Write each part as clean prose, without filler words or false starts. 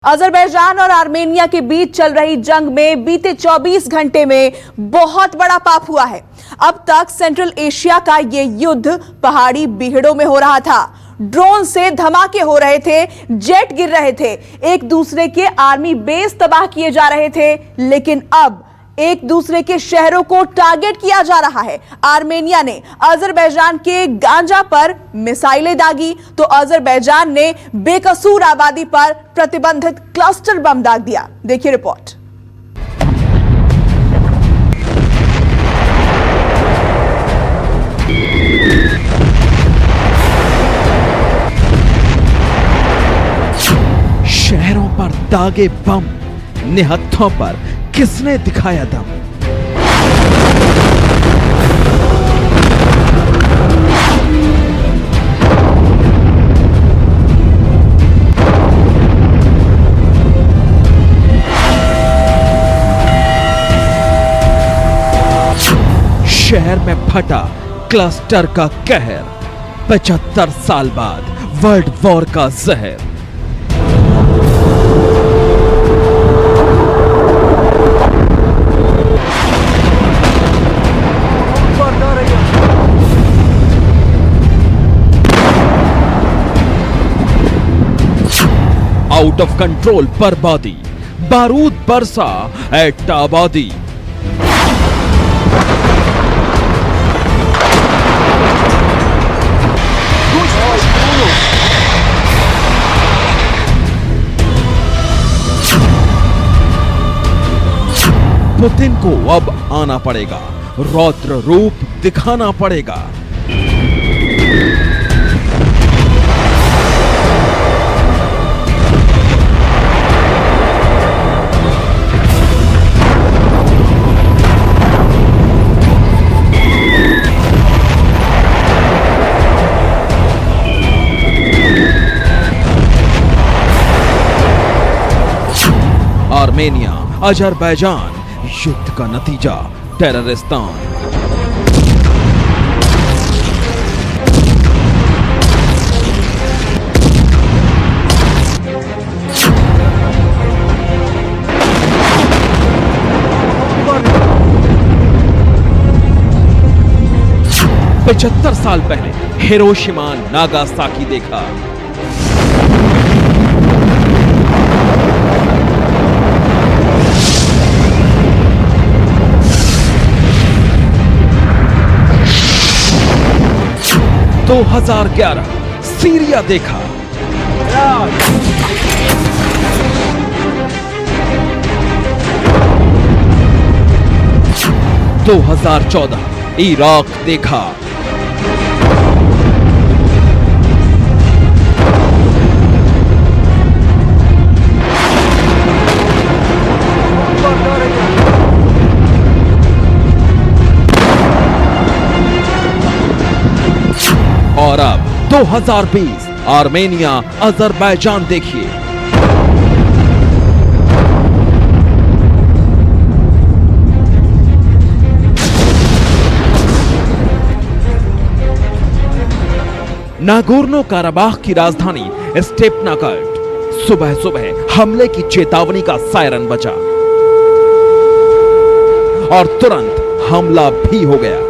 Azerbaijan और Armenia के बीच चल रही जंग में बीते 24 घंटे में बहुत बड़ा पाप हुआ है। अब तक सेंट्रल एशिया का यह युद्ध पहाड़ी बीहड़ों में हो रहा था। ड्रोन से धमाके हो रहे थे, जेट गिर रहे थे, एक दूसरे के आर्मी बेस तबाह किए जा रहे थे। लेकिन अब एक दूसरे के शहरों को टारगेट किया जा रहा है। आर्मेनिया ने अजरबैजान के गांजा पर मिसाइलें दागी तो अजरबैजान ने बेकसूर आबादी पर प्रतिबंधित क्लस्टर बम दाग दिया। देखिए रिपोर्ट। शहरों पर दागे बम, निहत्थों पर किसने दिखाया दम? शहर में फटा क्लस्टर का कहर, 75 साल बाद वर्ल्ड वॉर का जहर। आउट ऑफ कंट्रोल बर्बादी, बारूद बरसा एट आबादी। पुतिन को अब आना पड़ेगा, रौद्र रूप दिखाना पड़ेगा। आर्मेनिया अजरबैजान युद्ध का नतीजा टेररिस्तान। पचहत्तर साल पहले हिरोशिमा नागासाकी देखा। तो 2011 सीरिया देखा। 2014 इराक देखा। और अब 2020 आर्मेनिया अजरबैजान देखिए। नागोर्नो काराबाख की राजधानी स्टेपनाकर्ट सुबह सुबह हमले की चेतावनी का सायरन बजा और तुरंत हमला भी हो गया।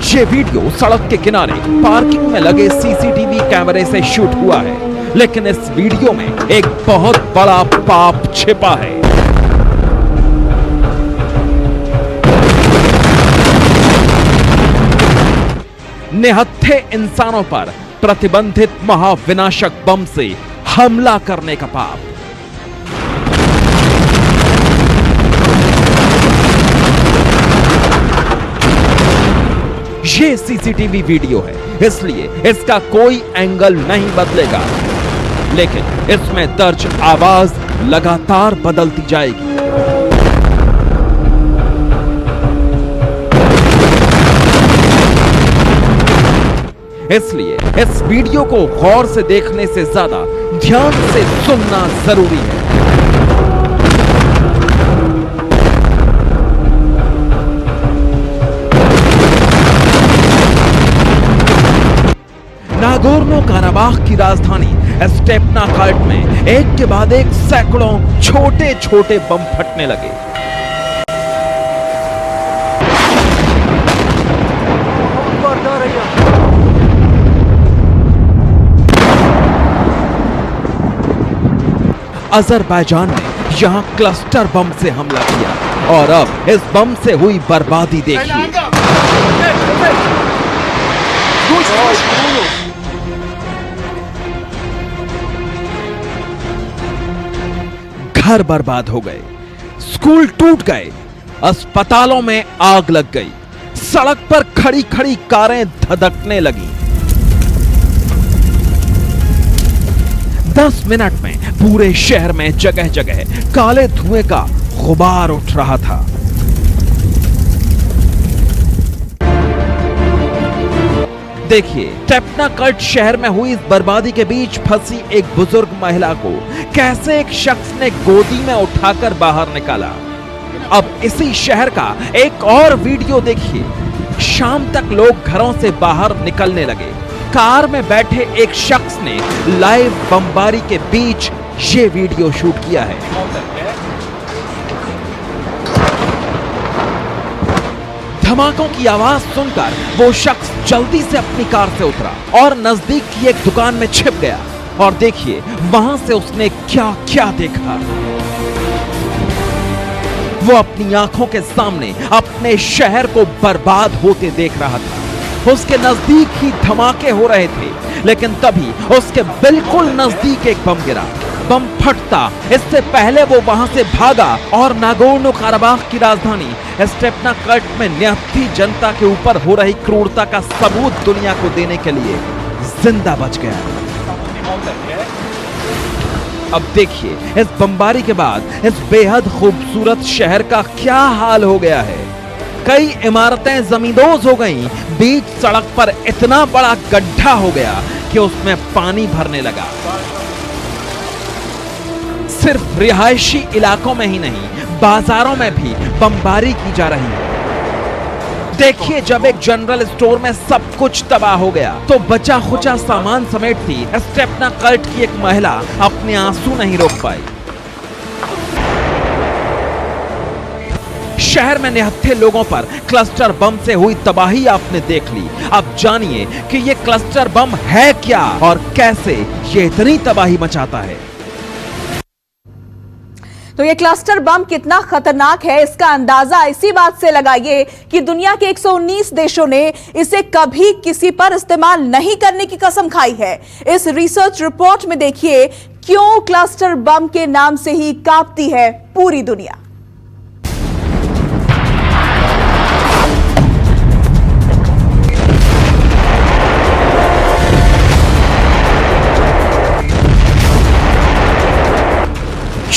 ये वीडियो सड़क के किनारे पार्किंग में लगे सीसीटीवी कैमरे से शूट हुआ है, लेकिन इस वीडियो में एक बहुत बड़ा पाप छिपा है। निहत्थे इंसानों पर प्रतिबंधित महाविनाशक बम से हमला करने का पाप। ये सीसीटीवी वीडियो है, इसलिए इसका कोई एंगल नहीं बदलेगा, लेकिन इसमें दर्ज आवाज लगातार बदलती जाएगी। इसलिए इस वीडियो को गौर से देखने से ज्यादा ध्यान से सुनना जरूरी है। नागोर्नो काराबाख की राजधानी स्टेपनाकर्ट में एक के बाद एक सैकड़ों छोटे छोटे बम फटने लगे। अजरबैजान ने यहां क्लस्टर बम से हमला किया और अब इस बम से हुई बर्बादी देखिए। घर बर्बाद हो गए, स्कूल टूट गए, अस्पतालों में आग लग गई, सड़क पर खड़ी खड़ी कारें धधकने लगी। 10 मिनट में पूरे शहर में जगह जगह काले धुएं का गुबार उठ रहा था। देखिए स्टेपनाकर्ट शहर में हुई इस बर्बादी के बीच फंसी एक बुजुर्ग महिला को कैसे एक शख्स ने गोदी में उठाकर बाहर निकाला। अब इसी शहर का एक और वीडियो देखिए। शाम तक लोग घरों से बाहर निकलने लगे। कार में बैठे एक शख्स ने लाइव बमबारी के बीच ये वीडियो शूट किया है। धमाकों की आवाज सुनकर वो शख्स जल्दी से अपनी कार से उतरा और नजदीक की एक दुकान में छिप गया। और देखिए वहां से उसने क्या क्या देखा। वो अपनी आंखों के सामने अपने शहर को बर्बाद होते देख रहा था। उसके नजदीक ही धमाके हो रहे थे, लेकिन तभी उसके बिल्कुल नजदीक एक बम गिरा। बम फटता इससे पहले वो वहां से भागा और नागोर्नो काराबाख की राजधानी स्टेपनाकर्ट में निहत्थी जनता के ऊपर हो रही क्रूरता का सबूत दुनिया को देने के लिए जिंदा बच गया। अब देखिए इस बमबारी के बाद इस बेहद खूबसूरत शहर का क्या हाल हो गया है। कई इमारतें जमींदोज हो गईं, बीच सड़क पर इतना बड़ा गड्ढा हो गया कि उसमें पानी भरने लगा। सिर्फ रिहायशी इलाकों में ही नहीं, बाजारों में भी बमबारी की जा रही है। देखिए जब एक जनरल स्टोर में सब कुछ तबाह हो गया तो बचा खुचा सामान समेटती स्टेपनाकर्ट की एक महिला अपने आंसू नहीं रोक पाई। शहर में निहत्थे लोगों पर क्लस्टर बम से हुई तबाही आपने देख ली। अब जानिए कि ये क्लस्टर बम है क्या और कैसे ये इतनी तबाही मचाता है। तो ये क्लस्टर बम कितना खतरनाक है इसका अंदाजा इसी बात से लगाइए कि दुनिया के 119 देशों ने इसे कभी किसी पर इस्तेमाल नहीं करने की कसम खाई है। इस रिसर्च रिपोर्ट में देखिए क्यों क्लस्टर बम के नाम से ही कांपती है पूरी दुनिया।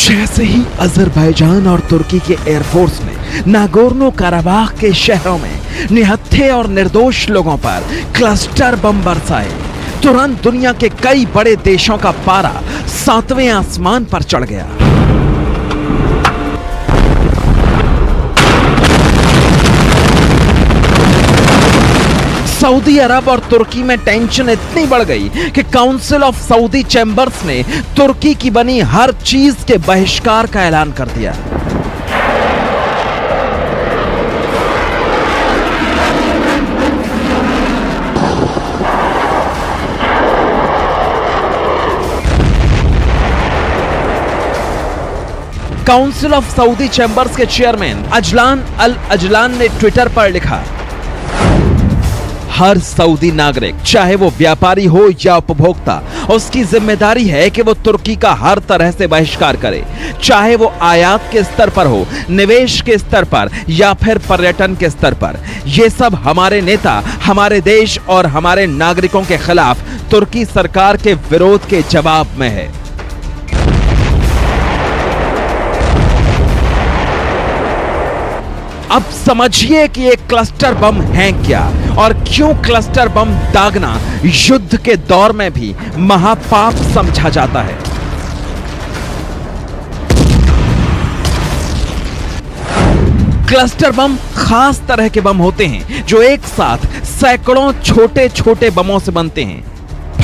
जैसे ही अजरबैजान और तुर्की के एयरफोर्स ने नागोर्नो काराबाख के शहरों में निहत्थे और निर्दोष लोगों पर क्लस्टर बम बरसाए, तुरंत दुनिया के कई बड़े देशों का पारा 7वें आसमान पर चढ़ गया। सऊदी अरब और तुर्की में टेंशन इतनी बढ़ गई कि काउंसिल ऑफ सऊदी चैंबर्स ने तुर्की की बनी हर चीज के बहिष्कार का ऐलान कर दिया। काउंसिल ऑफ सऊदी चैंबर्स के चेयरमैन अजलान अल अजलान ने ट्विटर पर लिखा, हर सऊदी नागरिक चाहे वो व्यापारी हो या उपभोक्ता, उसकी जिम्मेदारी है कि वो तुर्की का हर तरह से बहिष्कार करे, चाहे वो आयात के स्तर पर हो, निवेश के स्तर पर या फिर पर्यटन के स्तर पर। ये सब हमारे नेता हमारे देश और हमारे नागरिकों के खिलाफ तुर्की सरकार के विरोध के जवाब में है। अब समझिए कि ये क्लस्टर बम है क्या और क्यों क्लस्टर बम दागना युद्ध के दौर में भी महापाप समझा जाता है। क्लस्टर बम खास तरह के बम होते हैं जो एक साथ सैकड़ों छोटे छोटे बमों से बनते हैं।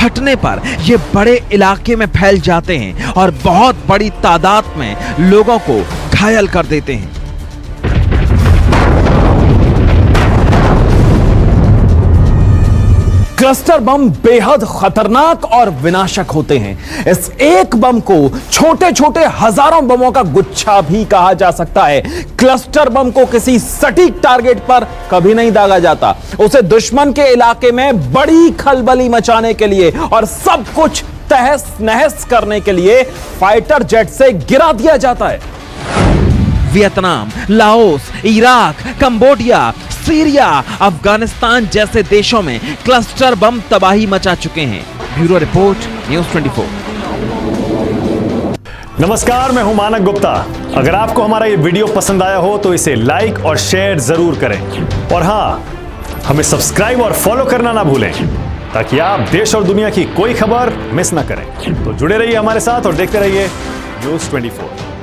फटने पर ये बड़े इलाके में फैल जाते हैं और बहुत बड़ी तादाद में लोगों को घायल कर देते हैं। क्लस्टर बम बेहद खतरनाक और विनाशक होते हैं। इस एक बम को छोटे छोटे हजारों बमों का गुच्छा भी कहा जा सकता है। क्लस्टर बम को किसी सटीक टारगेट पर कभी नहीं दागा जाता। उसे दुश्मन के इलाके में बड़ी खलबली मचाने के लिए और सब कुछ तहस नहस करने के लिए फाइटर जेट से गिरा दिया जाता है। Vietnam, Laos, Iraq, Cambodia, Syria, Afghanistan जैसे देशों में क्लस्टर बम तबाही मचा चुके हैं। Bureau report, news 24। नमस्कार, मैं हूं मानक गुप्ता। अगर आपको हमारा ये वीडियो पसंद आया हो तो इसे लाइक और शेयर जरूर करें और हां, हमें सब्सक्राइब और फॉलो करना ना भूलें ताकि आप देश और दुनिया की कोई खबर मिस ना करें। तो जुड़े रहिए हमारे साथ और देखते रहिए न्यूज़ 24।